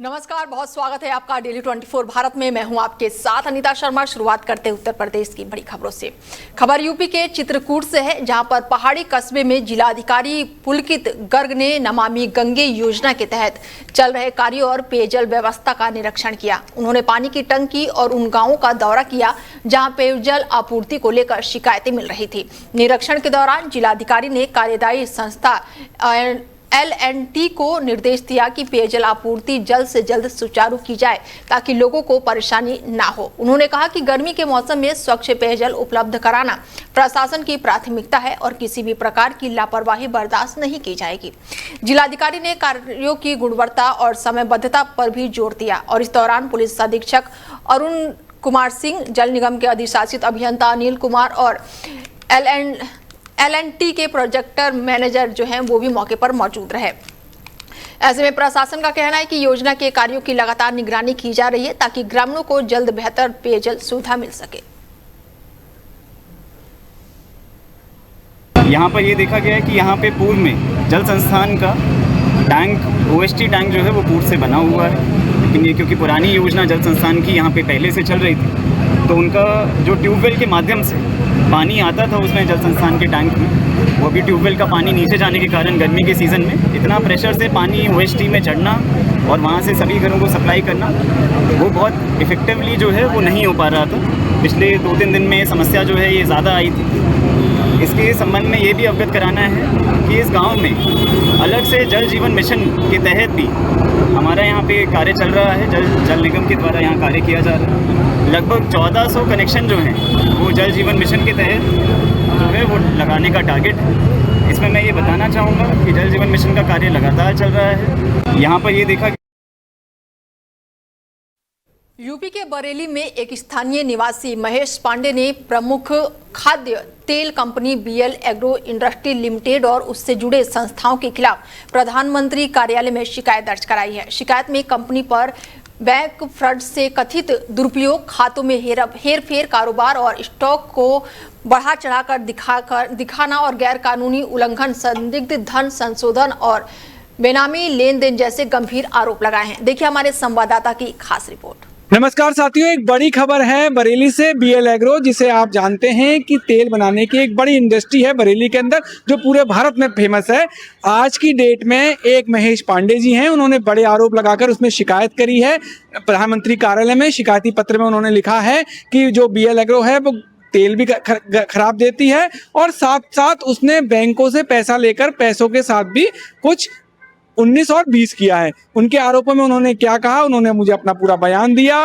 नमस्कार, बहुत स्वागत है आपका डेली 24 भारत में। मैं हूं आपके साथ अनीता शर्मा। शुरुआत करते हैं उत्तर प्रदेश की बड़ी खबरों से। खबर यूपी के चित्रकूट से है, जहां पर पहाड़ी कस्बे में जिलाधिकारी पुलकित गर्ग ने नमामि गंगे योजना के तहत चल रहे कार्यों और पेयजल व्यवस्था का निरीक्षण किया। उन्होंने पानी की टंकी और उन गाँवों का दौरा किया जहाँ पेयजल आपूर्ति को लेकर शिकायतें मिल रही थी। निरीक्षण के दौरान जिलाधिकारी ने कार्यदायी संस्था L&T को निर्देश दिया कि पेयजल आपूर्ति जल्द से जल्द सुचारू की जाए ताकि लोगों को परेशानी ना हो। उन्होंने कहा कि गर्मी के मौसम में स्वच्छ पेयजल उपलब्ध कराना प्रशासन की प्राथमिकता है और किसी भी प्रकार की लापरवाही बर्दाश्त नहीं की जाएगी। जिलाधिकारी ने कार्यों की गुणवत्ता और समयबद्धता पर भी जोर दिया और इस दौरान पुलिस अधीक्षक अरुण कुमार सिंह, जल निगम के अधिशासित अभियंता अनिल कुमार और L&T के प्रोजेक्टर मैनेजर जो हैं वो भी मौके पर मौजूद रहे। ऐसे में प्रशासन का कहना है कि योजना के कार्यों की लगातार निगरानी की जा रही है ताकि ग्रामीणों को जल्द बेहतर पेयजल सुविधा मिल सके। यहाँ पर ये देखा गया है कि यहाँ पे पूर्व में जल संस्थान का टैंक OST टैंक जो है वो पूर्व से बना हुआ है, लेकिन ये क्योंकि पुरानी योजना जल संस्थान की यहाँ पे पहले से चल रही थी तो उनका जो ट्यूबवेल के माध्यम से पानी आता था उसमें जल संस्थान के टैंक में, वो अभी ट्यूबवेल का पानी नीचे जाने के कारण गर्मी के सीज़न में इतना प्रेशर से पानी OST में चढ़ना और वहाँ से सभी घरों को सप्लाई करना वो बहुत इफ़ेक्टिवली जो है वो नहीं हो पा रहा था। पिछले 2-3 दिन में समस्या जो है ये ज़्यादा आई थी। इसके संबंध में ये भी अवगत कराना है कि इस गाँव में अलग से जल जीवन मिशन के तहत भी हमारा यहाँ पे कार्य चल रहा है। जल निगम के द्वारा यहाँ कार्य किया जा रहा है। लगभग 1400 कनेक्शन जो हैं वो जल जीवन मिशन के तहत जो है वो लगाने का टारगेट है। इसमें मैं ये बताना चाहूँगा कि जल जीवन मिशन का कार्य लगातार चल रहा है। यहाँ पर ये देखा यूपी के बरेली में एक स्थानीय निवासी महेश पांडे ने प्रमुख खाद्य तेल company BL agro industry limited और उससे जुड़े संस्थाओं के खिलाफ प्रधानमंत्री कार्यालय में शिकायत दर्ज कराई है। शिकायत में कंपनी पर बैंक फ्रॉड से कथित दुरुपयोग, खातों में हेरफेर, कारोबार और स्टॉक को बढ़ा चढ़ाकर दिखाना और गैर कानूनी उल्लंघन, संदिग्ध धन संशोधन और बेनामी लेन देन जैसे गंभीर आरोप लगाए हैं। देखिए हमारे संवाददाता की खास रिपोर्ट। नमस्कार साथियों, एक बड़ी खबर है बरेली से। BL एग्रो, जिसे आप जानते हैं कि तेल बनाने की एक बड़ी इंडस्ट्री है बरेली के अंदर जो पूरे भारत में फेमस है। आज की डेट में एक महेश पांडे जी हैं, उन्होंने बड़े आरोप लगाकर उसमें शिकायत करी है। प्रधानमंत्री कार्यालय में शिकायती पत्र में उन्होंने लिखा है कि जो BL एग्रो है वो तेल भी खराब देती है और साथ साथ उसने बैंकों से पैसा लेकर पैसों के साथ भी कुछ 19 और 20 किया है। उनके आरोपों में उन्होंने क्या कहा, उन्होंने मुझे अपना पूरा बयान दिया।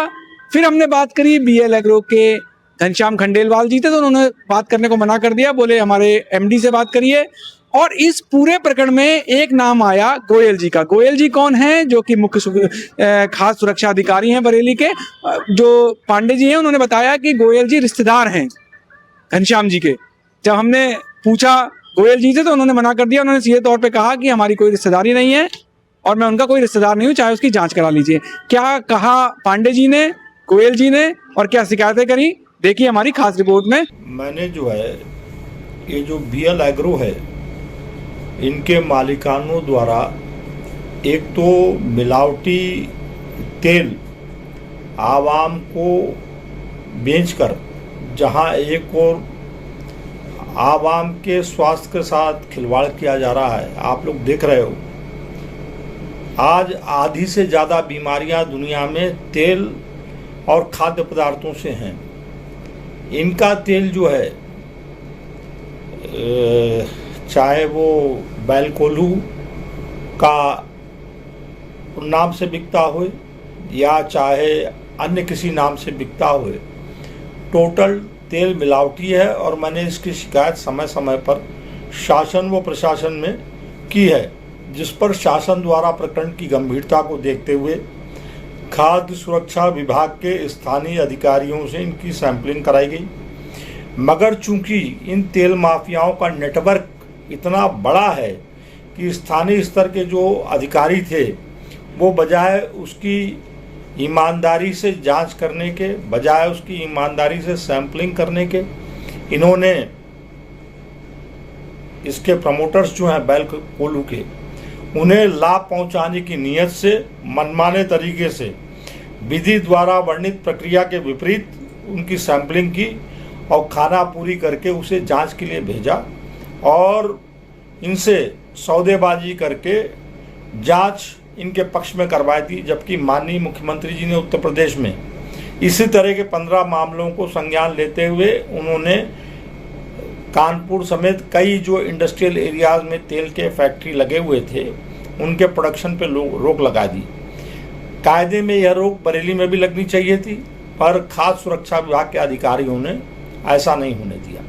फिर हमने बात करी BL एग्रो के घनश्याम खंडेलवाल जी थे, तो उन्होंने बात करने को मना कर दिया, बोले हमारे MD से बात करिए। और इस पूरे प्रकरण में एक नाम आया गोयल जी का। गोयल जी कौन है? जो कि मुख्य खास सुरक्षा अधिकारी हैं बरेली के। जो पांडे जी हैं उन्होंने बताया कि गोयल जी रिश्तेदार हैं घनश्याम जी के। जब हमने पूछा गोयल जी से तो उन्होंने मना कर दिया। उन्होंने सीधे तौर पे कहा कि हमारी कोई रिश्तेदारी नहीं है और मैं उनका कोई रिश्तेदार नहीं हूँ, चाहे उसकी जांच करा लीजिए। क्या कहा पांडे जी ने, गोयल जी ने, और क्या शिकायतें करी, देखिए हमारी खास रिपोर्ट में। मैंने जो है ये जो BL एग्रो है इनके मालिकानों द्वारा एक तो मिलावटी तेल आवाम को बेचकर, जहां एक और आवाम के स्वास्थ्य के साथ खिलवाड़ किया जा रहा है। आप लोग देख रहे हो आज आधी से ज़्यादा बीमारियां दुनिया में तेल और खाद्य पदार्थों से हैं। इनका तेल जो है चाहे वो बैलकोलू का नाम से बिकता हो या चाहे अन्य किसी नाम से बिकता हो, टोटल तेल मिलावटी है। और मैंने इसकी शिकायत समय समय पर शासन व प्रशासन में की है, जिस पर शासन द्वारा प्रकरण की गंभीरता को देखते हुए खाद्य सुरक्षा विभाग के स्थानीय अधिकारियों से इनकी सैंपलिंग कराई गई। मगर चूंकि इन तेल माफियाओं का नेटवर्क इतना बड़ा है कि स्थानीय स्तर के जो अधिकारी थे वो बजाय उसकी ईमानदारी से जांच करने के, बजाय उसकी ईमानदारी से सैंपलिंग करने के, इन्होंने इसके प्रमोटर्स जो हैं बैल कोलू के, उन्हें लाभ पहुंचाने की नीयत से मनमाने तरीके से विधि द्वारा वर्णित प्रक्रिया के विपरीत उनकी सैंपलिंग की और खाना पूरी करके उसे जांच के लिए भेजा और इनसे सौदेबाजी करके जांच इनके पक्ष में करवाई थी। जबकि माननीय मुख्यमंत्री जी ने उत्तर प्रदेश में इसी तरह के 15 मामलों को संज्ञान लेते हुए उन्होंने कानपुर समेत कई जो इंडस्ट्रियल एरियाज में तेल के फैक्ट्री लगे हुए थे उनके प्रोडक्शन पे रोक लगा दी। कायदे में यह रोक बरेली में भी लगनी चाहिए थी, पर खाद्य सुरक्षा विभाग के अधिकारियों ने ऐसा नहीं होने दिया।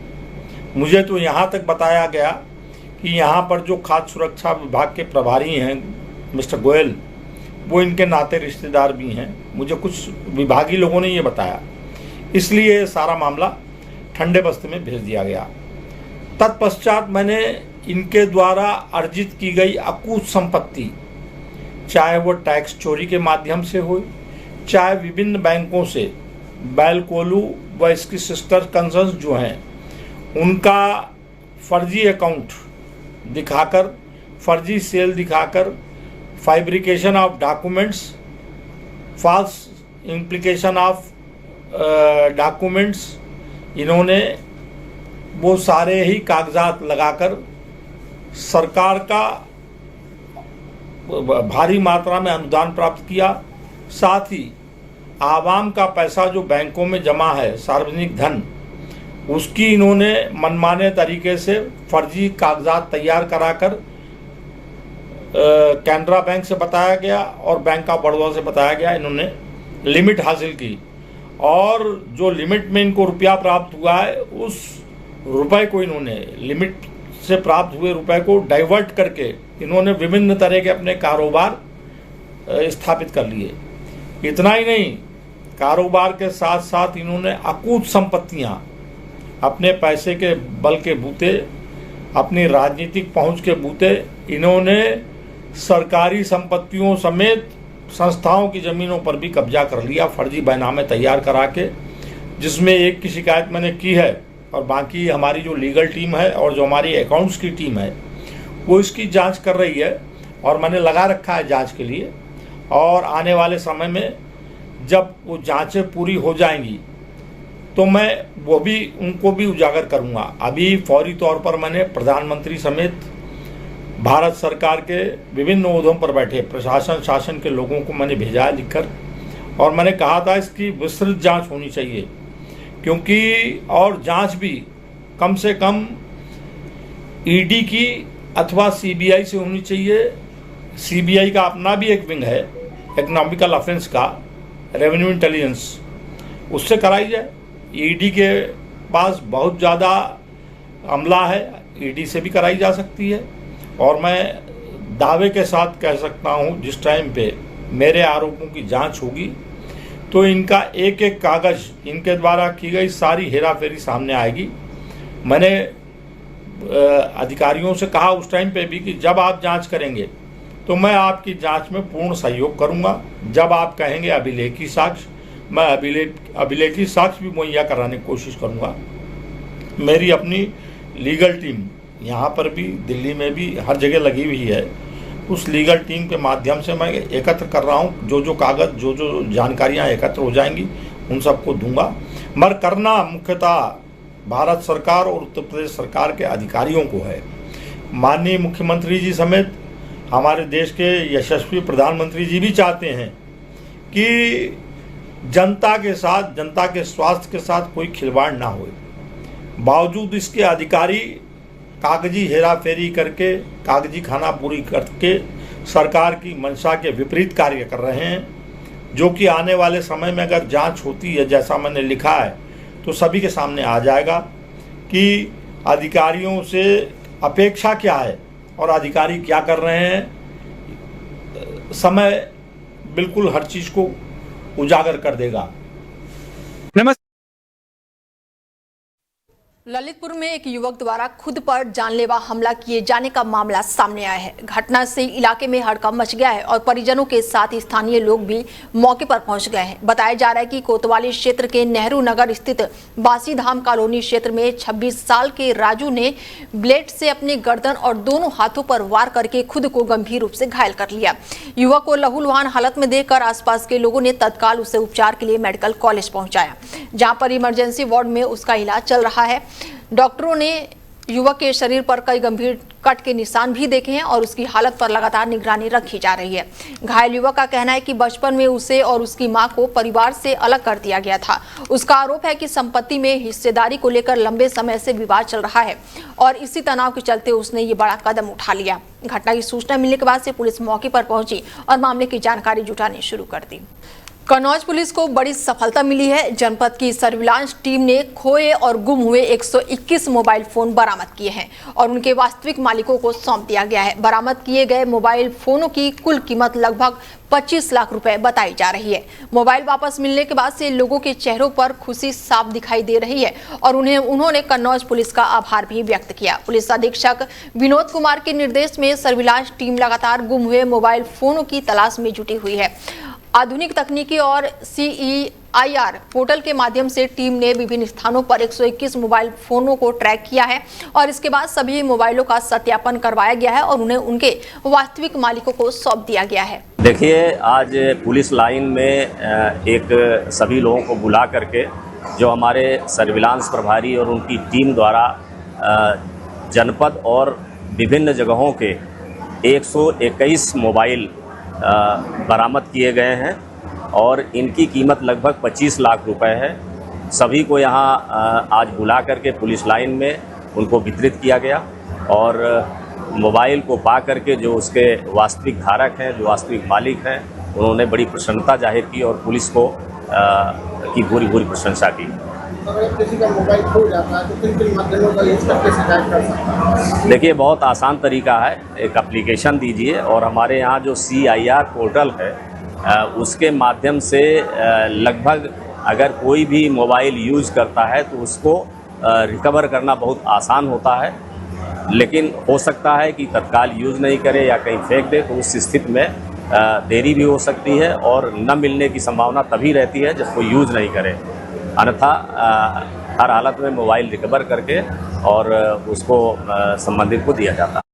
मुझे तो यहाँ तक बताया गया कि यहाँ पर जो खाद्य सुरक्षा विभाग के प्रभारी हैं मिस्टर गोयल, वो इनके नाते रिश्तेदार भी हैं। मुझे कुछ विभागीय लोगों ने ये बताया, इसलिए सारा मामला ठंडे बस्ते में भेज दिया गया। तत्पश्चात मैंने इनके द्वारा अर्जित की गई अकूत संपत्ति, चाहे वो टैक्स चोरी के माध्यम से हो, चाहे विभिन्न बैंकों से बैल कोलू व इसकी सिस्टर कंसर्न्स जो हैं उनका फर्जी अकाउंट दिखाकर, फर्जी सेल दिखाकर, fabrication of documents, false implication of documents, इन्होंने वो सारे ही कागजात लगाकर सरकार का भारी मात्रा में अनुदान प्राप्त किया। साथ ही आवाम का पैसा जो बैंकों में जमा है, सार्वजनिक धन, उसकी इन्होंने मनमाने तरीके से फर्जी कागजात तैयार कराकर कैनरा बैंक से बताया गया और बैंक ऑफ बड़ौदा से बताया गया, इन्होंने लिमिट हासिल की और जो लिमिट में इनको रुपया प्राप्त हुआ है उस रुपए को इन्होंने लिमिट से प्राप्त हुए रुपए को डाइवर्ट करके इन्होंने विभिन्न तरह के अपने कारोबार स्थापित कर लिए। इतना ही नहीं, कारोबार के साथ साथ इन्होंने अकूत संपत्तियां अपने पैसे के बल के बूते, अपनी राजनीतिक पहुंच के बूते इन्होंने सरकारी संपत्तियों समेत संस्थाओं की ज़मीनों पर भी कब्जा कर लिया, फर्जी बैनामे तैयार करा के, जिसमें एक की शिकायत मैंने की है और बाकी हमारी जो लीगल टीम है और जो हमारी अकाउंट्स की टीम है वो इसकी जांच कर रही है और मैंने लगा रखा है जांच के लिए। और आने वाले समय में जब वो जांचें पूरी हो जाएंगी तो मैं वो भी उनको भी उजागर करूंगा। अभी फौरी तौर पर मैंने प्रधानमंत्री समेत भारत सरकार के विभिन्न ओहदों पर बैठे प्रशासन शासन के लोगों को मैंने भेजा है लिखकर, और मैंने कहा था इसकी विस्तृत जांच होनी चाहिए, क्योंकि और जांच भी कम से कम ईडी की अथवा सीबीआई से होनी चाहिए। सीबीआई का अपना भी एक विंग है इकोनॉमिकल ऑफेंस का, रेवेन्यू इंटेलिजेंस, उससे कराई जाए। ईडी के पास बहुत ज़्यादा अमला है, ईडी से भी कराई जा सकती है। और मैं दावे के साथ कह सकता हूँ जिस टाइम पे मेरे आरोपों की जांच होगी तो इनका एक एक कागज़, इनके द्वारा की गई सारी हेराफेरी सामने आएगी। मैंने अधिकारियों से कहा उस टाइम पे भी कि जब आप जांच करेंगे तो मैं आपकी जांच में पूर्ण सहयोग करूंगा। जब आप कहेंगे अभिलेखी साक्ष्य, मैं अभिलेखी साक्ष्य भी मुहैया कराने की कोशिश करूंगा। मेरी अपनी लीगल टीम यहाँ पर भी, दिल्ली में भी, हर जगह लगी हुई है। उस लीगल टीम के माध्यम से मैं एकत्र कर रहा हूँ, जो जो कागज़, जो जो जानकारियाँ एकत्र हो जाएंगी उन सबको दूंगा। मगर करना मुख्यतः भारत सरकार और उत्तर प्रदेश सरकार के अधिकारियों को है। माननीय मुख्यमंत्री जी समेत हमारे देश के यशस्वी प्रधानमंत्री जी भी चाहते हैं कि जनता के साथ, जनता के स्वास्थ्य के साथ कोई खिलवाड़ ना हो। बावजूद इसके अधिकारी कागजी हेराफेरी करके, कागजी खाना पूरी करके सरकार की मंशा के विपरीत कार्य कर रहे हैं, जो कि आने वाले समय में अगर जांच होती है जैसा मैंने लिखा है तो सभी के सामने आ जाएगा कि अधिकारियों से अपेक्षा क्या है और अधिकारी क्या कर रहे हैं। समय बिल्कुल हर चीज़ को उजागर कर देगा। ललितपुर में एक युवक द्वारा खुद पर जानलेवा हमला किए जाने का मामला सामने आया है। घटना से इलाके में हड़कंप मच गया है और परिजनों के साथ स्थानीय लोग भी मौके पर पहुंच गए हैं। बताया जा रहा है कि कोतवाली क्षेत्र के नेहरू नगर स्थित बासी धाम कॉलोनी क्षेत्र में 26 साल के राजू ने ब्लेड से अपने गर्दन और दोनों हाथों पर वार करके खुद को गंभीर रूप से घायल कर लिया। युवक को लहूलुहान हालत में देखकर आसपास के लोगों ने तत्काल उसे उपचार के लिए मेडिकल कॉलेज पहुंचाया, जहां पर इमरजेंसी वार्ड में उसका इलाज चल रहा है। डॉक्टरों ने युवक के शरीर पर कई गंभीर कट के निशान भी देखे हैं और उसकी हालत पर लगातार निगरानी रखी जा रही है। घायल युवक का कहना है कि बचपन में उसे और उसकी मां को परिवार से अलग कर दिया गया था। उसका आरोप है कि संपत्ति में हिस्सेदारी को लेकर लंबे समय से विवाद चल रहा है और इसी तनाव के चलते उसने ये बड़ा कदम उठा लिया। घटना की सूचना मिलने के बाद से पुलिस मौके पर पहुंची और मामले की जानकारी जुटानी शुरू कर दी। कन्नौज पुलिस को बड़ी सफलता मिली है। जनपद की सर्विलांस टीम ने खोए और गुम हुए 121 मोबाइल फोन बरामद किए हैं और उनके वास्तविक मालिकों को सौंप दिया गया है। बरामद किए गए मोबाइल फोनों की कुल कीमत लगभग 25 लाख रुपए बताई जा रही है। मोबाइल वापस मिलने के बाद से लोगों के चेहरों पर खुशी साफ दिखाई दे रही है और उन्होंने कन्नौज पुलिस का आभार भी व्यक्त किया। पुलिस अधीक्षक विनोद कुमार के निर्देश में सर्विलांस टीम लगातार गुम हुए मोबाइल फोनों की तलाश में जुटी हुई है। आधुनिक तकनीकी और CEIR पोर्टल के माध्यम से टीम ने विभिन्न स्थानों पर 121 मोबाइल फोनों को ट्रैक किया है और इसके बाद सभी मोबाइलों का सत्यापन करवाया गया है और उन्हें उनके वास्तविक मालिकों को सौंप दिया गया है। देखिए, आज पुलिस लाइन में एक सभी लोगों को बुला करके जो हमारे सर्विलांस प्रभारी और उनकी टीम द्वारा जनपद और विभिन्न जगहों के 121 मोबाइल बरामद किए गए हैं और इनकी कीमत लगभग 25 लाख रुपए है। सभी को यहाँ आज बुला करके पुलिस लाइन में उनको वितरित किया गया और मोबाइल को पा करके जो उसके वास्तविक धारक हैं, जो वास्तविक मालिक हैं, उन्होंने बड़ी प्रसन्नता जाहिर की और पुलिस को की पूरी प्रशंसा की। अगर किसी का मोबाइल खो जाता है तो किन माध्यमों का यूज करके शिकायत कर सकता है? देखिए, बहुत आसान तरीका है। एक एप्लीकेशन दीजिए और हमारे यहाँ जो CEIR पोर्टल है उसके माध्यम से लगभग अगर कोई भी मोबाइल यूज करता है तो उसको रिकवर करना बहुत आसान होता है। लेकिन हो सकता है कि तत्काल यूज़ नहीं करे या कहीं फेंक दे, तो उस स्थिति में देरी भी हो सकती है और न मिलने की संभावना तभी रहती है जब कोई यूज़ नहीं करे। अन्यथा हर हालत में मोबाइल रिकवर करके और उसको संबंधित को दिया जाता है।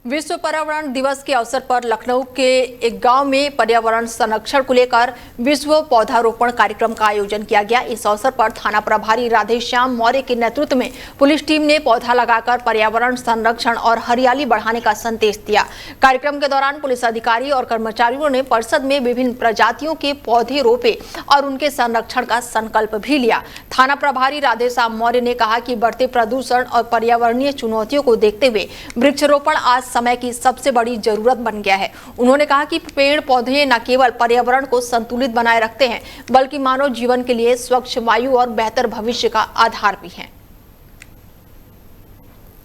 विश्व पर्यावरण दिवस के अवसर पर लखनऊ के एक गांव में पर्यावरण संरक्षण को लेकर विश्व पौधारोपण कार्यक्रम का आयोजन किया गया। इस अवसर पर थाना प्रभारी राधेश्याम मौर्य के नेतृत्व में पुलिस टीम ने पौधा लगाकर पर्यावरण संरक्षण और हरियाली बढ़ाने का संदेश दिया। कार्यक्रम के दौरान पुलिस अधिकारी और कर्मचारियों ने परिषद में विभिन्न प्रजातियों के पौधे रोपे और उनके संरक्षण का संकल्प भी लिया। थाना प्रभारी राधेश्याम मौर्य ने कहा कि बढ़ते प्रदूषण और पर्यावरणीय चुनौतियों को देखते हुए वृक्षारोपण आज समय की सबसे बड़ी जरूरत बन गया है। उन्होंने कहा कि पेड़ पौधे न केवल पर्यावरण को संतुलित बनाए रखते हैं बल्कि मानव जीवन के लिए स्वच्छ वायु और बेहतर भविष्य का आधार भी हैं।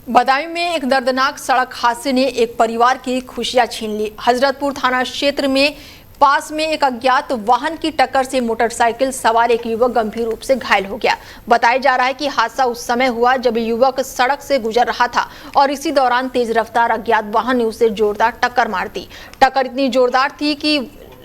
बदायूं में एक दर्दनाक सड़क हादसे ने एक परिवार की खुशियां छीन ली। हजरतपुर थाना क्षेत्र में पास में एक अज्ञात वाहन की टक्कर से मोटरसाइकिल सवार एक युवक गंभीर रूप से घायल हो गया। बताया जा रहा है कि हादसा उस समय हुआ जब युवक सड़क से गुजर रहा था और इसी दौरान तेज रफ्तार अज्ञात वाहन ने उसे जोरदार टक्कर मार दी। टक्कर इतनी जोरदार थी कि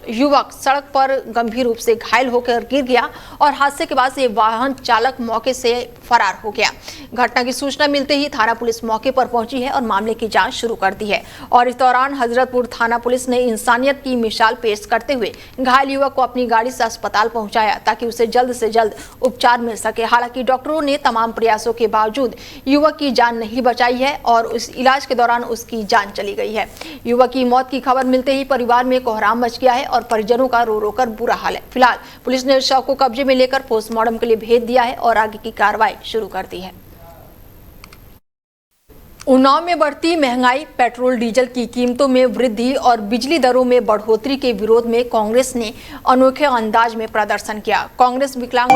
युवक सड़क पर गंभीर रूप से घायल होकर गिर गया और हादसे के बाद से वाहन चालक मौके से फरार हो गया। घटना की सूचना मिलते ही थाना पुलिस मौके पर पहुंची है और मामले की जांच शुरू कर दी है और इस दौरान हजरतपुर थाना पुलिस ने इंसानियत की मिसाल पेश करते हुए घायल युवक को अपनी गाड़ी से अस्पताल पहुंचाया ताकि उसे जल्द से जल्द उपचार मिल सके। हालांकि डॉक्टरों ने तमाम प्रयासों के बावजूद युवक की जान नहीं बचाई है और उस इलाज के दौरान उसकी जान चली गई है। युवक की मौत की खबर मिलते ही परिवार में कोहराम मच गया है और परिजनों का रो रो कर बुरा हाल है। फिलहाल पुलिस ने शव को कब्जे में लेकर पोस्टमार्टम के लिए भेज दिया है और आगे की कार्रवाई शुरू कर दी है। उन्नाव में बढ़ती महंगाई, पेट्रोल डीजल की कीमतों में वृद्धि और बिजली दरों में बढ़ोतरी के विरोध में कांग्रेस ने अनोखे अंदाज में प्रदर्शन किया। कांग्रेस विकलांग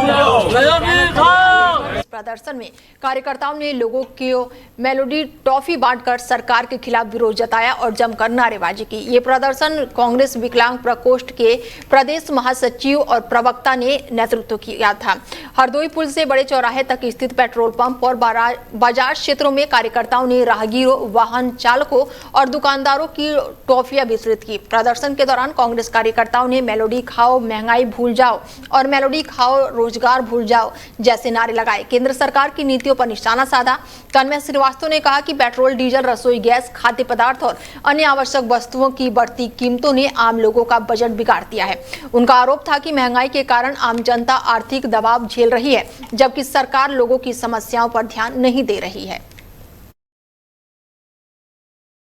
प्रदर्शन में कार्यकर्ताओं ने लोगों को मेलोडी टॉफी बांटकर सरकार के खिलाफ विरोध जताया और जमकर नारेबाजी की। ये प्रदर्शन कांग्रेस विकलांग प्रकोष्ठ के प्रदेश महासचिव और प्रवक्ता ने नेतृत्व किया था। हरदोई पुल से बड़े चौराहे तक स्थित पेट्रोल पंप और बाजार क्षेत्रों में कार्यकर्ताओं ने राहगीरों, वाहन चालकों और दुकानदारों की टॉफियां वितरित की। प्रदर्शन के दौरान कांग्रेस कार्यकर्ताओं ने मेलोडी खाओ महंगाई भूल जाओ और मेलोडी खाओ रोजगार भूल जाओ जैसे नारे लगाए। केंद्र सरकार की नीतियों पर निशाना साधा। तन्मय श्रीवास्तव ने कहा कि पेट्रोल, डीजल, रसोई गैस, खाद्य पदार्थ और अन्य आवश्यक वस्तुओं की बढ़ती कीमतों ने आम लोगों का बजट बिगाड़ दिया है। उनका आरोप था कि महंगाई के कारण आम जनता आर्थिक दबाव झेल रही है, जबकि सरकार लोगों की समस्याओं पर ध्यान नहीं दे रही है।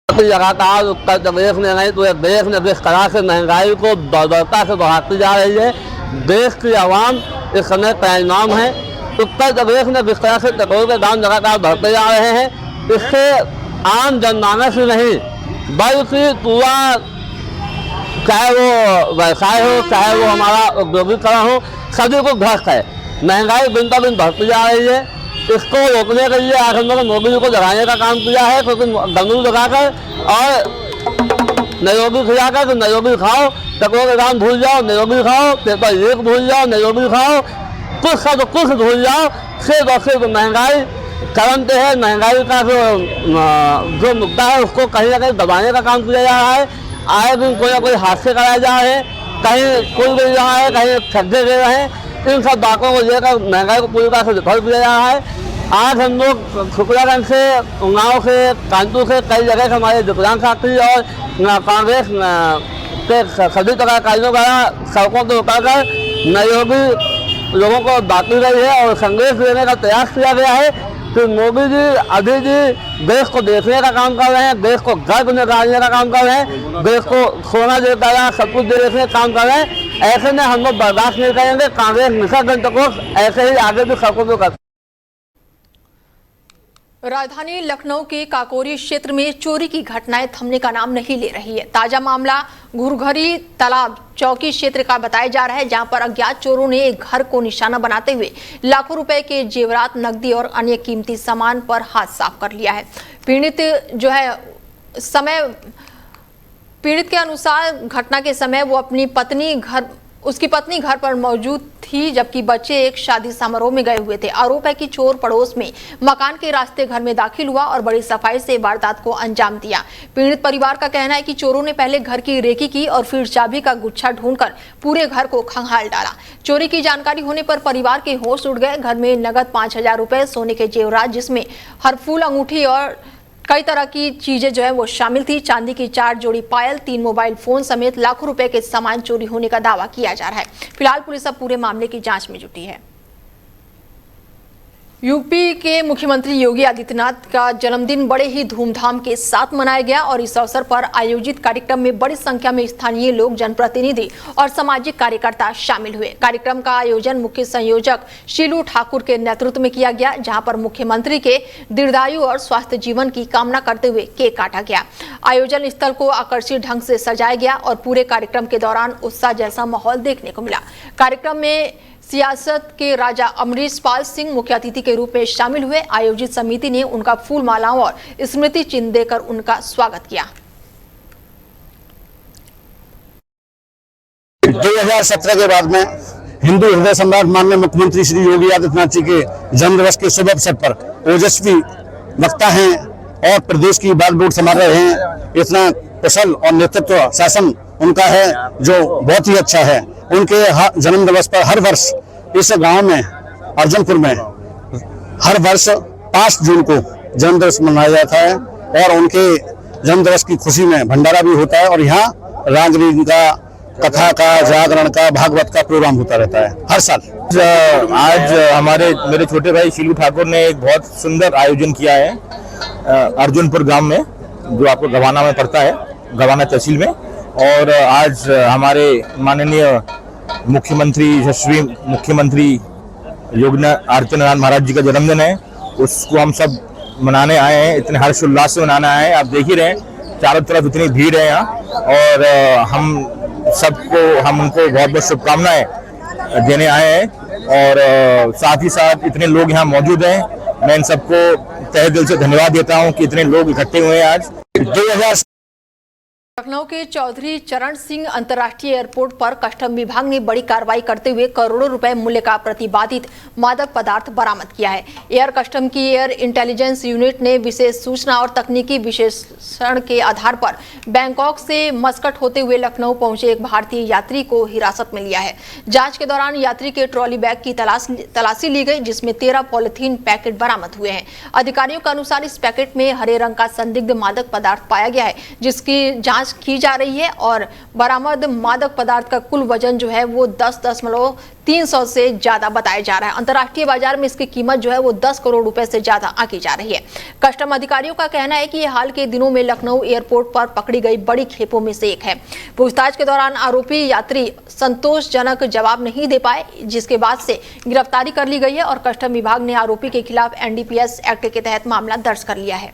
लगातार उत्तर प्रदेश में नहीं तो देश में जिस तरह से महंगाई को बर्बरता से बढ़ाती जा रही है, देश की आवाम इस समय परिणाम है। उत्तर प्रदेश में जिस तरह से पेट्रोल के दाम लगातार बढ़ते जा रहे हैं, इससे आम जनमानस ही नहीं बल्कि पूरा, चाहे वो व्यवसाय हो, चाहे वो हमारा औद्योगिकरण हो, सभी को ग्रस्त है। महंगाई दिन पर दिन बढ़ती जा रही है। इसको रोकने के लिए आज हम लोग मोदी जी को जगाने का काम किया है, क्योंकि गंगू लगाकर और निरोगी खिलाकर, तो निरोगी खाओ, पेट्रोल के दाम भूल जाओ, निरोगी खाओ, पेपर लीक भूल जाओ, निरोगी खाओ, कुछ का तो कुछ भूल जाओ। सिर्फ और सिर्फ महंगाई चरम पे है। महंगाई का जो मुद्दा है उसको कहीं ना कहीं दबाने का काम किया जा रहा है। आए दिन कोई ना कोई हादसे कराए जा रहे हैं, कहीं पुल गिर रहा है, कहीं खड्डे गिर रहे हैं। इन सब बातों को लेकर महंगाई को पूरी तरह से विफल किया जा रहा है। आज हम लोग शुक्लागंज से, उन्नाव से, कानपुर से, कई जगह से हमारे दिव्यांग साथी और कांग्रेस के सभी तरह कार्यों द्वारा सड़कों पर उतरकर नयोगी लोगों को बांटी गई है और संदेश देने का प्रयास किया गया है कि मोदी जी अभी भी देश को देखने का काम कर रहे हैं, देश को गर्व निकालने का काम कर रहे हैं, देश को सोना देता है, सब कुछ देखने का काम कर रहे हैं। ऐसे में हम लोग बर्दाश्त नहीं करेंगे। कांग्रेस मिशन जनता को ऐसे ही आगे भी सड़कों पर कर। राजधानी लखनऊ के काकोरी क्षेत्र में चोरी की घटनाएं थमने का नाम नहीं ले रही है। ताजा मामला घुरघरी तालाब चौकी क्षेत्र का बताया जा रहा है, जहां पर अज्ञात चोरों ने एक घर को निशाना बनाते हुए लाखों रुपए के जेवरात, नकदी और अन्य कीमती सामान पर हाथ साफ कर लिया है। पीड़ित के अनुसार घटना के समय वो उसकी पत्नी घर पर मौजूद थी, जबकि बच्चे एक शादी समारोह में गए हुए थे। आरोप है कि चोर पड़ोस में मकान के रास्ते घर में दाखिल हुआ और बड़ी सफाई से वारदात को अंजाम दिया। पीड़ित परिवार का कहना है कि चोरों ने पहले घर की रेकी की और फिर चाबी का गुच्छा ढूंढकर पूरे घर को खंगाल डाला। चोरी की जानकारी होने पर परिवार के होश उड़ गए। घर में नगद 5,000 रुपए, सोने के जेवरात जिसमें हरफूल, अंगूठी और कई तरह की चीजें वो शामिल थी। चांदी की 4 जोड़ी पायल, 3 मोबाइल फोन समेत लाखों रुपए के सामान चोरी होने का दावा किया जा रहा है। फिलहाल पुलिस अब पूरे मामले की जांच में जुटी है। यूपी के मुख्यमंत्री योगी आदित्यनाथ का जन्मदिन बड़े ही धूमधाम के साथ मनाया गया और इस अवसर पर आयोजित कार्यक्रम में बड़ी संख्या में स्थानीय लोग, जनप्रतिनिधि और सामाजिक कार्यकर्ता शामिल हुए। कार्यक्रम का आयोजन मुख्य संयोजक शीलू ठाकुर के नेतृत्व में किया गया, जहां पर मुख्यमंत्री के दीर्घायु और स्वास्थ्य जीवन की कामना करते हुए केक काटा गया। आयोजन स्थल को आकर्षक ढंग से सजाया गया और पूरे कार्यक्रम के दौरान उत्साह जैसा माहौल देखने को मिला। कार्यक्रम में सियासत के राजा अमरीश पाल सिंह मुख्य अतिथि के रूप में शामिल हुए। आयोजित समिति ने उनका फूल मालाओं और स्मृति चिन्ह देकर उनका स्वागत किया। 2017 के बाद में हिंदू हृदय सम्राट माननीय मुख्यमंत्री श्री योगी आदित्यनाथ जी के जन्मदिवस के शुभ अवसर पर ओजस्वी वक्ता हैं और प्रदेश की बाल बूट संभाल रहे हैं। इतना कुशल और नेतृत्व शासन उनका है जो बहुत ही अच्छा है। उनके जन्म दिवस पर हर वर्ष इस गांव में, अर्जुनपुर में, हर वर्ष 5 जून को जन्म दिवस मनाया जाता है और उनके जन्म दिवस की खुशी में भंडारा भी होता है और यहाँ रामलीला का, कथा का, जागरण का, भागवत का प्रोग्राम होता रहता है हर साल। आज मेरे छोटे भाई शीलू ठाकुर ने एक बहुत सुंदर आयोजन किया है अर्जुनपुर गांव में, जो आपको गवाना में पड़ता है, गवाना तहसील में। और आज हमारे माननीय मुख्यमंत्री, यशस्वी मुख्यमंत्री योगी आदित्यनाथ महाराज जी का जन्मदिन है। उसको हम सब मनाने आए हैं, इतने हर्षोल्लास से मनाने आए हैं। आप देख ही रहे हैं चारों तरफ इतनी भीड़ है यहाँ, और हम उनको बहुत बहुत शुभकामनाएं देने आए हैं। और साथ ही साथ इतने लोग यहाँ मौजूद हैं, मैं इन सबको तहे दिल से धन्यवाद देता हूँ कि इतने लोग इकट्ठे हुए हैं आज। 2000 लखनऊ के चौधरी चरण सिंह अंतर्राष्ट्रीय एयरपोर्ट पर कस्टम विभाग ने बड़ी कार्रवाई करते हुए करोड़ों रुपए मूल्य का प्रतिबंधित मादक पदार्थ बरामद किया है। एयर कस्टम की एयर इंटेलिजेंस यूनिट ने विशेष सूचना और तकनीकी विश्लेषण के आधार पर बैंकॉक से मस्कट होते हुए लखनऊ पहुंचे एक भारतीय यात्री को हिरासत में लिया है। जांच के दौरान यात्री के ट्रॉली बैग की तलाशी ली गई, जिसमें 13 पॉलिथीन पैकेट बरामद हुए हैं। अधिकारियों के अनुसार इस पैकेट में हरे रंग का संदिग्ध मादक पदार्थ पाया गया है, जिसकी जांच की जा रही है और बरामद मादक पदार्थ का कुल वजन जो है वो 10.300 से ज्यादा बताया जा रहा है। अंतर्राष्ट्रीय बाजार में इसकी कीमत जो है वो 10 करोड़ रुपए से ज्यादा आंकी जा रही है। कस्टम अधिकारियों का कहना है कि ये हाल के दिनों में लखनऊ एयरपोर्ट पर पकड़ी गई बड़ी खेपों में से एक है। पूछताछ के दौरान आरोपी यात्री संतोषजनक जवाब नहीं दे पाए, जिसके बाद से गिरफ्तारी कर ली गई है और कस्टम विभाग ने आरोपी के खिलाफ NDPS एक्ट के तहत मामला दर्ज कर लिया है।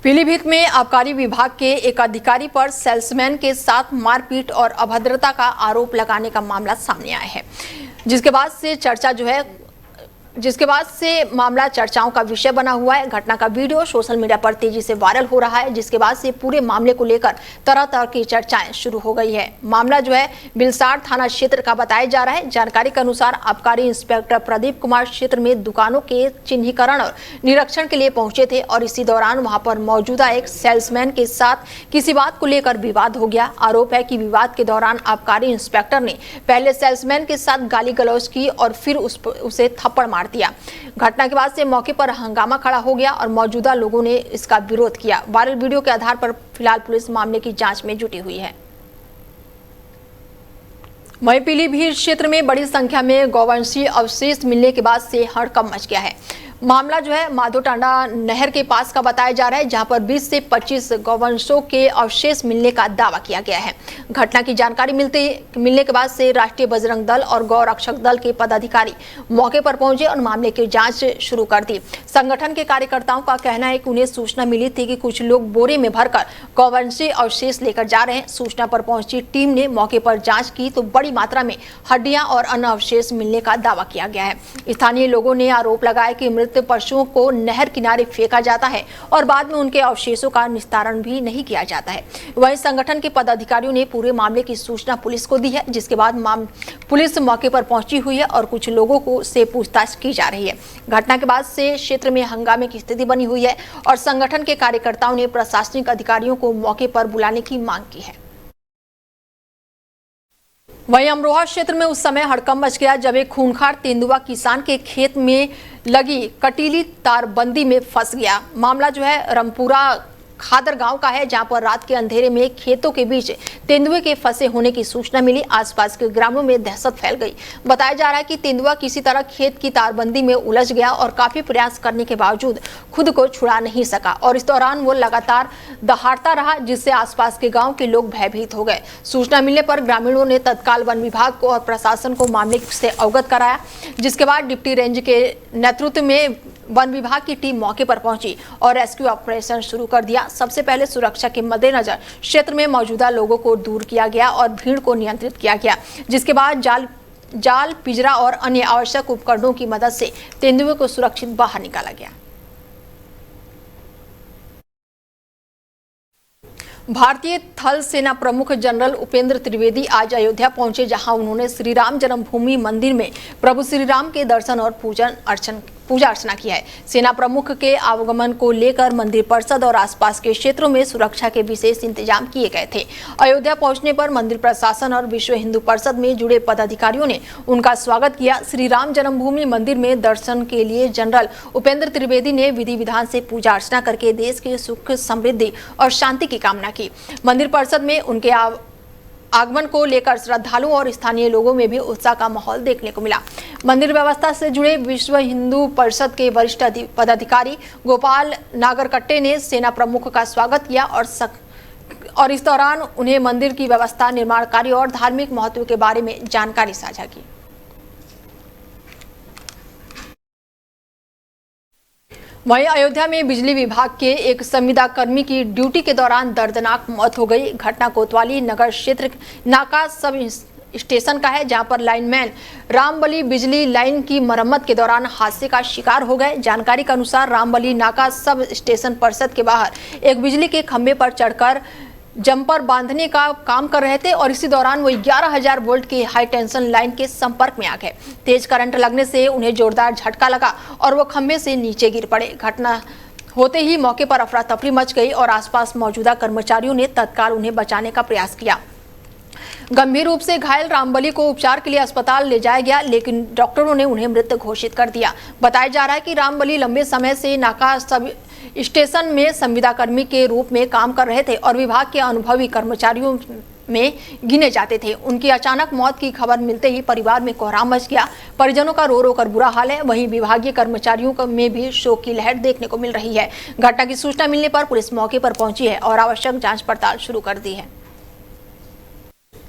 पीलीभीत में आबकारी विभाग के एक अधिकारी पर सेल्समैन के साथ मारपीट और अभद्रता का आरोप लगाने का मामला सामने आया है, जिसके बाद से मामला चर्चाओं का विषय बना हुआ है। घटना का वीडियो सोशल मीडिया पर तेजी से वायरल हो रहा है, जिसके बाद से पूरे मामले को लेकर तरह तरह की चर्चाएं शुरू हो गई है। मामला जो है बिलसार थाना क्षेत्र का बताया जा रहा है। जानकारी के अनुसार आबकारी इंस्पेक्टर प्रदीप कुमार क्षेत्र में दुकानों के चिन्हीकरण और निरीक्षण के लिए पहुंचे थे और इसी दौरान वहां पर मौजूदा एक सेल्समैन के साथ किसी बात को लेकर विवाद हो गया। आरोप है कि विवाद के दौरान आबकारी इंस्पेक्टर ने पहले सेल्समैन के साथ गाली गलौज की और फिर उसे थप्पड़ मार दिया। घटना के बाद से मौके पर हंगामा खड़ा हो गया और मौजूदा लोगों ने इसका विरोध किया। वायरल वीडियो के आधार पर फिलहाल पुलिस मामले की जांच में जुटी हुई है। वहीं पीलीभीत क्षेत्र में बड़ी संख्या में गौवंशीय अवशेष मिलने के बाद से हड़कंप मच गया है। मामला जो है माधोटांडा नहर के पास का बताया जा रहा है, जहां पर 20 से 25 गौवंशों के अवशेष मिलने का दावा किया गया है। घटना की जानकारी मिलने के बाद से राष्ट्रीय बजरंग दल और गौ रक्षक दल के पदाधिकारी मौके पर पहुंचे और मामले की जांच शुरू कर दी। संगठन के कार्यकर्ताओं का कहना है कि उन्हें सूचना मिली थी कि कुछ लोग बोरे में भरकर गौवंशीय अवशेष लेकर जा रहे हैं। सूचना पर पहुंची टीम ने मौके पर जांच की तो बड़ी मात्रा में हड्डियां और अन्य अवशेष मिलने का दावा किया गया है। स्थानीय लोगों ने आरोप लगाया कि मृत पशुओं को नहर किनारे फेंका जाता है और बाद में उनके अवशेषों का निस्तारण भी नहीं किया जाता है। वहीं संगठन के पदाधिकारियों ने पूरे मामले की सूचना पुलिस को दी है, जिसके बाद पुलिस मौके पर पहुंची हुई है और कुछ लोगों को से पूछताछ की जा रही है। घटना के बाद से क्षेत्र में हंगामे की स्थिति बनी हुई है और संगठन के कार्यकर्ताओं ने प्रशासनिक अधिकारियों को मौके पर बुलाने की मांग की है। वहीं अमरोहा क्षेत्र में उस समय हड़कंप मच गया जब एक खूंखार तेंदुआ किसान के खेत में लगी कटीली तारबंदी में फंस गया। मामला जो है रामपुरा खादर गांव का है, जहां पर रात के अंधेरे में खेतों के बीच तेंदुए के फंसे होने की सूचना मिली। आसपास के ग्रामों में दहशत फैल गई। बताया जा रहा है कि तेंदुआ किसी तरह खेत की तारबंदी में उलझ गया और काफी प्रयास करने के बावजूद खुद को छुड़ा नहीं सका और इस दौरान वो लगातार दहाड़ता रहा, जिससे आसपास के गाँव के लोग भयभीत हो गए। सूचना मिलने पर ग्रामीणों ने तत्काल वन विभाग को और प्रशासन को मामले से अवगत कराया, जिसके बाद डिप्टी रेंज के नेतृत्व में वन विभाग की टीम मौके पर पहुंची और रेस्क्यू ऑपरेशन शुरू कर दिया। सबसे पहले सुरक्षा के मद्देनजर क्षेत्र में मौजूदा लोगों को दूर किया गया और भीड़ को नियंत्रित किया गया, जिसके बाद जाल, पिंजरा और अन्य आवश्यक उपकरणों की मदद से तेंदुए को सुरक्षित बाहर निकाला गया। भारतीय थल सेना प्रमुख जनरल उपेंद्र त्रिवेदी आज अयोध्या पहुंचे, जहां उन्होंने श्री राम जन्मभूमि मंदिर में प्रभु श्री राम के दर्शन और पूजा अर्चना की है। सेना प्रमुख के आगमन को लेकर मंदिर परिसर और आसपास के क्षेत्रों में सुरक्षा के विशेष इंतजाम किए गए थे। अयोध्या पहुंचने पर मंदिर प्रशासन और विश्व हिंदू परिषद में जुड़े पदाधिकारियों ने उनका स्वागत किया। श्री राम जन्मभूमि मंदिर में दर्शन के लिए जनरल उपेंद्र त्रिवेदी ने विधि विधान से पूजा अर्चना करके देश के सुख, समृद्धि और शांति की कामना की। मंदिर परिसर में उनके आगमन को लेकर श्रद्धालुओं और स्थानीय लोगों में भी उत्साह का माहौल देखने को मिला। मंदिर व्यवस्था से जुड़े विश्व हिंदू परिषद के वरिष्ठ पदाधिकारी गोपाल नागरकट्टे ने सेना प्रमुख का स्वागत किया और इस दौरान उन्हें मंदिर की व्यवस्था, निर्माण कार्य और धार्मिक महत्व के बारे में जानकारी साझा की। वहीं अयोध्या में बिजली विभाग के एक संविदा कर्मी की ड्यूटी के दौरान दर्दनाक मौत हो गई। घटना कोतवाली नगर क्षेत्र नाका सब स्टेशन का है, जहां पर लाइनमैन रामबली बिजली लाइन की मरम्मत के दौरान हादसे का शिकार हो गए। जानकारी के अनुसार रामबली नाका सब स्टेशन परिसर के बाहर एक बिजली के खंभे पर चढ़कर जंपर बांधने का काम कर रहे थे और इसी दौरान वो 11,000 वोल्ट की हाई टेंशन लाइन के संपर्क में आ गए। तेज करंट लगने से उन्हें जोरदार झटका लगा और वो खंभे से नीचे गिर पड़े। घटना होते ही मौके पर अफरा तफरी मच गई और आसपास मौजूदा कर्मचारियों ने तत्काल उन्हें बचाने का प्रयास किया। गंभीर रूप से घायल रामबली को उपचार के लिए अस्पताल ले जाया गया, लेकिन डॉक्टरों ने उन्हें मृत घोषित कर दिया। बताया जा रहा है कि रामबली लंबे समय से नाका सब स्टेशन में संविदा कर्मी के रूप में काम कर रहे थे और विभाग के अनुभवी कर्मचारियों में गिने जाते थे। उनकी अचानक मौत की खबर मिलते ही परिवार में कोहराम मच गया। परिजनों का रो रो कर बुरा हाल है। वहीं विभागीय कर्मचारियों में भी शोक की लहर देखने को मिल रही है। घटना की सूचना मिलने पर पुलिस मौके पर पहुंची है और आवश्यक जांच पड़ताल शुरू कर दी है।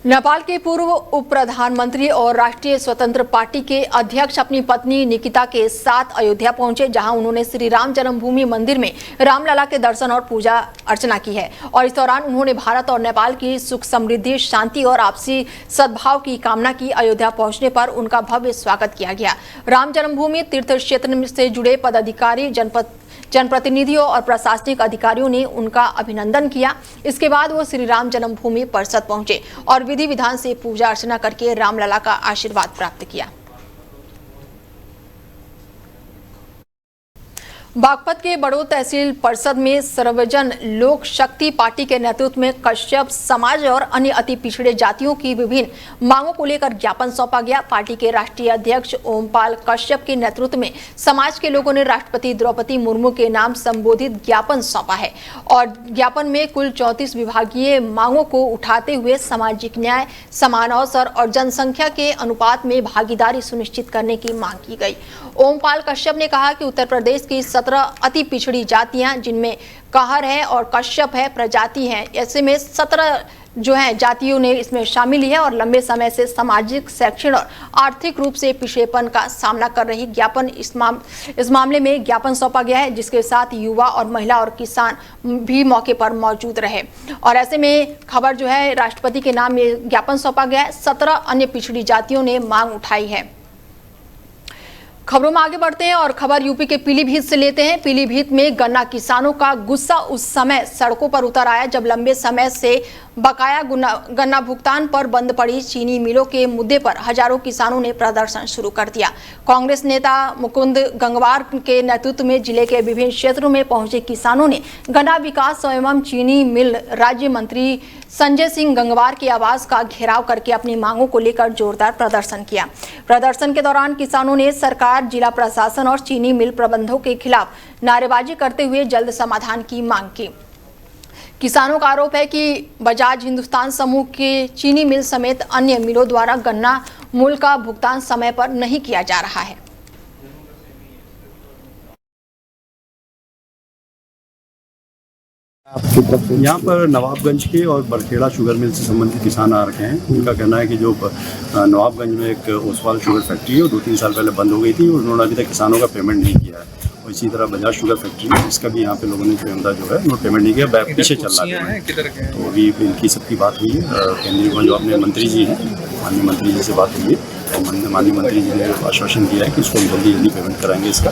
नेपाल के पूर्व उप प्रधानमंत्री और राष्ट्रीय स्वतंत्र पार्टी के अध्यक्ष अपनी पत्नी निकिता के साथ अयोध्या पहुंचे, जहां उन्होंने श्री राम जन्मभूमि मंदिर में रामलला के दर्शन और पूजा अर्चना की है और इस दौरान उन्होंने भारत और नेपाल की सुख समृद्धि, शांति और आपसी सद्भाव की कामना की। अयोध्या पहुंचने पर उनका भव्य स्वागत किया गया। राम जन्मभूमि तीर्थ क्षेत्र से जुड़े पदाधिकारी, जनप्रतिनिधियों और प्रशासनिक अधिकारियों ने उनका अभिनंदन किया। इसके बाद वो श्री राम जन्मभूमि परिषद पहुंचे और विधि विधान से पूजा अर्चना करके रामलला का आशीर्वाद प्राप्त किया। बागपत के बड़ो तहसील परिषद में सर्वजन लोक शक्ति पार्टी के नेतृत्व में कश्यप समाज और अन्य अति पिछड़े जातियों की विभिन्न मांगों को लेकर ज्ञापन सौंपा गया। पार्टी के राष्ट्रीय अध्यक्ष ओमपाल कश्यप के नेतृत्व में समाज के लोगों ने राष्ट्रपति द्रौपदी मुर्मू के नाम संबोधित ज्ञापन सौंपा है और ज्ञापन में कुल 34 विभागीय मांगों को उठाते हुए सामाजिक न्याय, समान अवसर और जनसंख्या के अनुपात में भागीदारी सुनिश्चित करने की मांग की गई। ओमपाल कश्यप ने कहा कि उत्तर प्रदेश की 17 अति पिछड़ी जातियां, जिनमें कहर है और कश्यप है प्रजाति हैं, ऐसे में 17 जो है जातियों ने इसमें शामिल है और लंबे समय से सामाजिक, शैक्षणिक और आर्थिक रूप से पिछड़ेपन का सामना कर रही। ज्ञापन इस मामले में ज्ञापन सौंपा गया है, जिसके साथ युवा और महिला और किसान भी मौके पर मौजूद रहे और ऐसे में खबर जो है राष्ट्रपति के नाम में ज्ञापन सौंपा गया है। 17 अन्य पिछड़ी जातियों ने मांग उठाई है। खबरों में आगे बढ़ते हैं और खबर यूपी के पीलीभीत से लेते हैं। पीलीभीत में गन्ना किसानों का गुस्सा उस समय सड़कों पर उतर आया जब लंबे समय से बकाया गन्ना भुगतान पर बंद पड़ी चीनी मिलों के मुद्दे पर हजारों किसानों ने प्रदर्शन शुरू कर दिया। कांग्रेस नेता मुकुंद गंगवार के नेतृत्व में जिले के विभिन्न क्षेत्रों में पहुंचे किसानों ने गन्ना विकास एवं चीनी मिल राज्य मंत्री संजय सिंह गंगवार के आवास का घेराव करके अपनी मांगों को लेकर जोरदार प्रदर्शन किया। प्रदर्शन के दौरान किसानों ने सरकार, जिला प्रशासन और चीनी मिल प्रबंधकों के खिलाफ नारेबाजी करते हुए जल्द समाधान की मांग की। किसानों का आरोप है कि बजाज हिंदुस्तान समूह के चीनी मिल समेत अन्य मिलों द्वारा गन्ना मूल्य का भुगतान समय पर नहीं किया जा रहा है। यहाँ पर नवाबगंज के और बरखेड़ा शुगर मिल से संबंधित किसान आ रखे हैं। उनका कहना है कि जो नवाबगंज में एक ओसवाल शुगर फैक्ट्री है, वो 2-3 साल पहले बंद हो गई थी और उन्होंने अभी तक किसानों का पेमेंट नहीं किया है। और इसी तरह बजाज शुगर फैक्ट्री है, इसका भी यहाँ पे लोगों ने पेमेंट जो है वो पेमेंट नहीं किया, पीछे चल रहा है। तो अभी इनकी सबकी बात हुई है केंद्रीय जो अपने मंत्री जी हैं, माननीय मंत्री जी से बात हुई है और माननीय मंत्री जी ने आश्वासन दिया है कि इसको जल्दी पेमेंट कराएंगे इसका,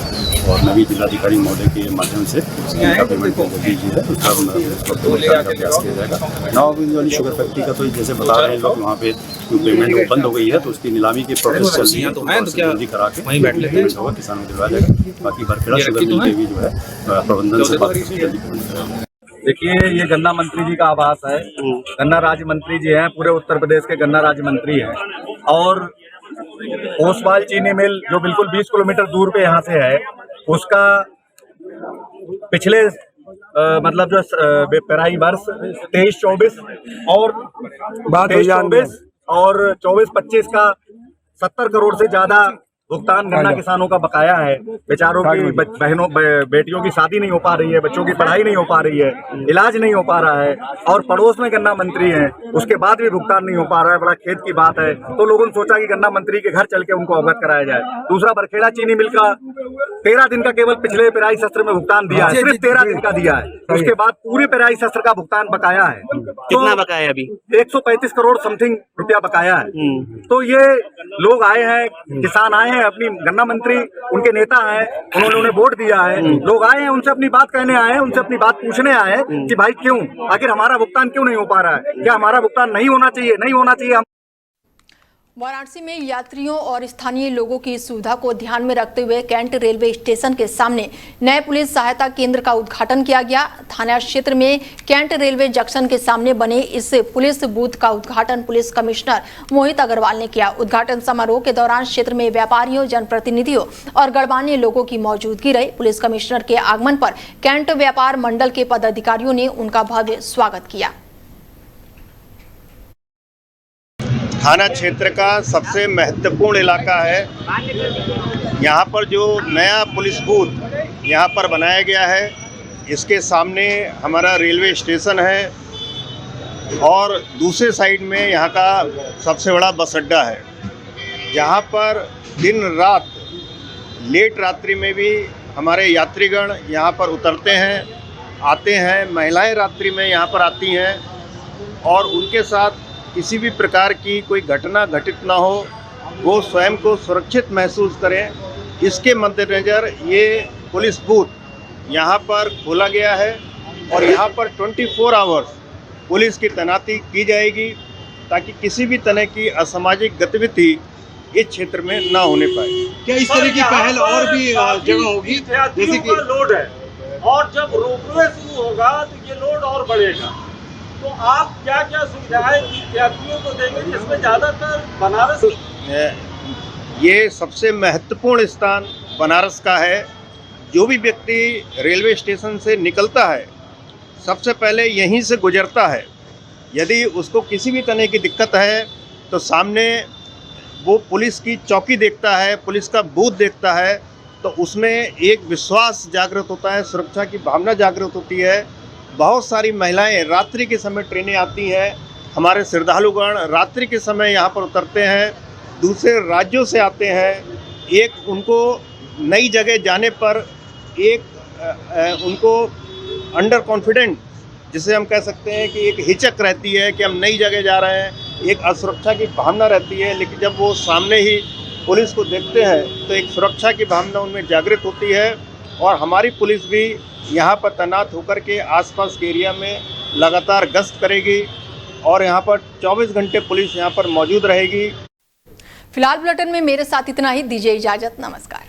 और नवी जिलाधिकारी महोदय के माध्यम से इनका पेमेंट जल्दी जी है उसका प्रयास किया जाएगा। नवाबगंज वाली शुगर फैक्ट्री का तो जैसे बता रहे हैं लोग, वहाँ पे पेमेंट बंद हो गई है तो उसकी नीलामी की प्रोसेस चल रही है, तो जल्दी करा के पेमेंट होगा, किसानों को दिलवाया जाएगा। बाकी बरखेड़ा शुगर मिल के भी जो है प्रबंधन से बात जल्दी पेमेंट कराएगा। देखिए, ये गन्ना मंत्री जी का आवास है। गन्ना राज्य मंत्री जी हैं, पूरे उत्तर प्रदेश के गन्ना राज्य मंत्री हैं और ओसवाल चीनी मिल जो बिल्कुल 20 किलोमीटर दूर पे यहाँ से है, उसका पिछले मतलब जो पेराई वर्ष 23-24 और 23-24 और 24-25 का 70 करोड़ से ज्यादा भुगतान गन्ना किसानों का बकाया है, बेचारों की बहनों बेटियों की शादी नहीं हो पा रही है, बच्चों की पढ़ाई नहीं हो पा रही है, इलाज नहीं हो पा रहा है, और पड़ोस में गन्ना मंत्री हैं, उसके बाद भी भुगतान नहीं हो पा रहा है। बड़ा खेद की बात है। तो लोगों ने सोचा कि गन्ना मंत्री के घर चल के उनको अवगत कराया जाए। दूसरा, बरखेड़ा चीनी मिल का 13 दिन का केवल पिछले पेराई सत्र में भुगतान दिया है, सिर्फ 13 दिन का दिया है। उसके बाद पूरे पेराई सत्र का भुगतान बकाया है। कितना बकाया अभी? 135 करोड़ समथिंग रुपया बकाया है। तो ये लोग आए हैं, किसान आए हैं, अपनी गन्ना मंत्री उनके नेता हैं, उन्होंने उन्हें वोट दिया है, लोग आए हैं, उनसे अपनी बात कहने आए हैं, उनसे अपनी बात पूछने आए हैं कि भाई क्यों, आखिर हमारा भुगतान क्यों नहीं हो पा रहा है, क्या हमारा भुगतान नहीं होना चाहिए, नहीं होना चाहिए। वाराणसी में यात्रियों और स्थानीय लोगों की सुविधा को ध्यान में रखते हुए कैंट रेलवे स्टेशन के सामने नए पुलिस सहायता केंद्र का उद्घाटन किया गया। थाना क्षेत्र में कैंट रेलवे जंक्शन के सामने बने इस पुलिस बूथ का उद्घाटन पुलिस कमिश्नर मोहित अग्रवाल ने किया। उद्घाटन समारोह के दौरान क्षेत्र में व्यापारियों, जनप्रतिनिधियों और गणमान्य लोगों की मौजूदगी रही। पुलिस कमिश्नर के आगमन पर कैंट व्यापार मंडल के पदाधिकारियों ने उनका भव्य स्वागत किया। थाना क्षेत्र का सबसे महत्वपूर्ण इलाका है। यहाँ पर जो नया पुलिस बूथ यहाँ पर बनाया गया है, इसके सामने हमारा रेलवे स्टेशन है और दूसरे साइड में यहाँ का सबसे बड़ा बस अड्डा है, जहाँ पर दिन रात लेट रात्रि में भी हमारे यात्रीगण यहाँ पर उतरते हैं, आते हैं। महिलाएं रात्रि में यहाँ पर आती हैं और उनके साथ किसी भी प्रकार की कोई घटना घटित ना हो, वो स्वयं को सुरक्षित महसूस करें, इसके मद्देनज़र ये पुलिस बूथ यहाँ पर खोला गया है और यहाँ पर 24 आवर्स पुलिस की तैनाती की जाएगी ताकि किसी भी तरह की असामाजिक गतिविधि इस क्षेत्र में ना होने पाए। क्या इस तरह की पहल और भी जगह होगी? जैसे कि लोड है और जब रोपवे शुरू होगा तो ये लोड और बढ़ेगा, तो आप क्या क्या सुविधाएं यात्रियों को देंगे जिसमें ज़्यादातर बनारस? ये सबसे महत्वपूर्ण स्थान बनारस का है। जो भी व्यक्ति रेलवे स्टेशन से निकलता है सबसे पहले यहीं से गुजरता है। यदि उसको किसी भी तरह की दिक्कत है तो सामने वो पुलिस की चौकी देखता है, पुलिस का बूथ देखता है, तो उसमें एक विश्वास जागृत होता है, सुरक्षा की भावना जागृत होती है। बहुत सारी महिलाएं रात्रि के समय ट्रेनें आती हैं, हमारे श्रद्धालुगण रात्रि के समय यहाँ पर उतरते हैं, दूसरे राज्यों से आते हैं। एक उनको नई जगह जाने पर एक उनको अंडर कॉन्फिडेंट, जिसे हम कह सकते हैं कि एक हिचक रहती है कि हम नई जगह जा रहे हैं, एक असुरक्षा की भावना रहती है। लेकिन जब वो सामने ही पुलिस को देखते हैं तो एक सुरक्षा की भावना उनमें जागृत होती है। और हमारी पुलिस भी यहाँ पर तैनात होकर के आसपास के एरिया में लगातार गश्त करेगी और यहाँ पर 24 घंटे पुलिस यहाँ पर मौजूद रहेगी। फिलहाल बुलेटिन में मेरे साथ इतना ही। दीजिए इजाजत, नमस्कार।